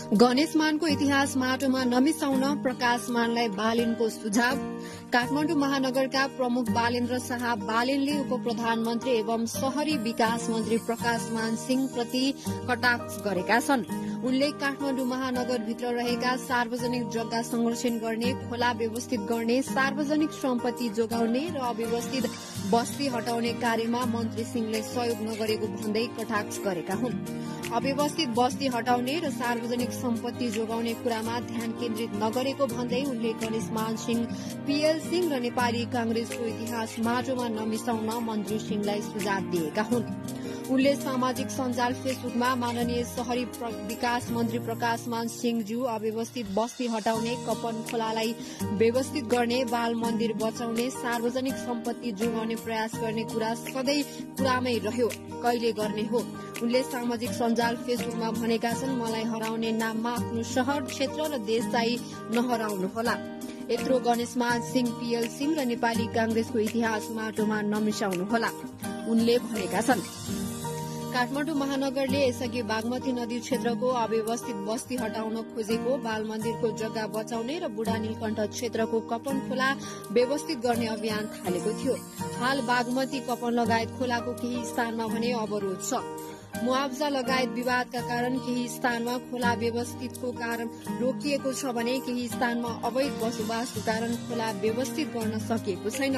गणेश मानको इतिहास माटोमा नमिसाउन प्रकाश मानलाई बालेनको सुझाव। काठमाडौँ महानगरका प्रमुख बालेन्द्र शाह बालेनले उप प्रधानमन्त्री एवं शहरी विकास मन्त्री प्रकाश मान सिंह प्रति कटाक्ष गरेका छन्। उनले काठमाडौँ महानगरभित्र रहेका सार्वजनिक जग्गा संरक्षण गर्ने, खोला व्यवस्थित गर्ने, सार्वजनिक सम्पत्ति जोगाउने र अव्यवस्थित बस्ती हटाउने कार्यमा मन्त्री सिंहले सहयोग नगरेको भन्दै कटाक्ष गरेका हुन्। अव्यवस्थित बस्ती हटाउने र सार्वजनिक सम्पत्ति जोगाउने कुरामा ध्यान केन्द्रित नगरेको भन्दै उनले गणेश मान सिंह, पीएल सिंह र नेपाली कांग्रेसको इतिहास माटोमा नमिसाउन मन्त्री सिंहलाई सुझाव दिएका हुन्। उनले सामाजिक सञ्जाल फेसबुकमा माननीय शहरी विकास मन्त्री प्रकाश मान सिंहज्यू अव्यवस्थित बस्ती हटाउने, कपन खोलालाई व्यवस्थित गर्ने, बाल मन्दिर बचाउने, सार्वजनिक सम्पत्ति जोगाउने प्रयास गर्ने कुरा सधैँ कुरामै रह्यो, कहिले गर्ने हो। उनले सामाजिक सञ्जाल फेसबुकमा भनेका छन्, मलाई हराउने नाममा आफ्नो शहर, क्षेत्र र देशलाई नहराउनुहोला। यत्रो गणेश मान सिंह, पीएल सिंह र नेपाली कांग्रेसको इतिहास माटोमा नमिसाउनुहोला, उनले भनेका छन्। काठमाडौँ महानगरले यसअघि बागमती नदी क्षेत्रको अव्यवस्थित बस्ती हटाउन खोजेको, बाल मन्दिरको जग्गा बचाउने र बुढा नीलकण्ठ क्षेत्रको कपन खोला व्यवस्थित गर्ने अभियान थालेको थियो। हाल बागमती, कपन लगायत खोलाको केही स्थानमा भने अवरोध छ। मुआवजा लगायत विवादका कारण केही स्थानमा खोला व्यवस्थितको कारण रोकिएको छ भने केही स्थानमा अवैध बसोबासको कारण खोला व्यवस्थित गर्न सकिएको छैन।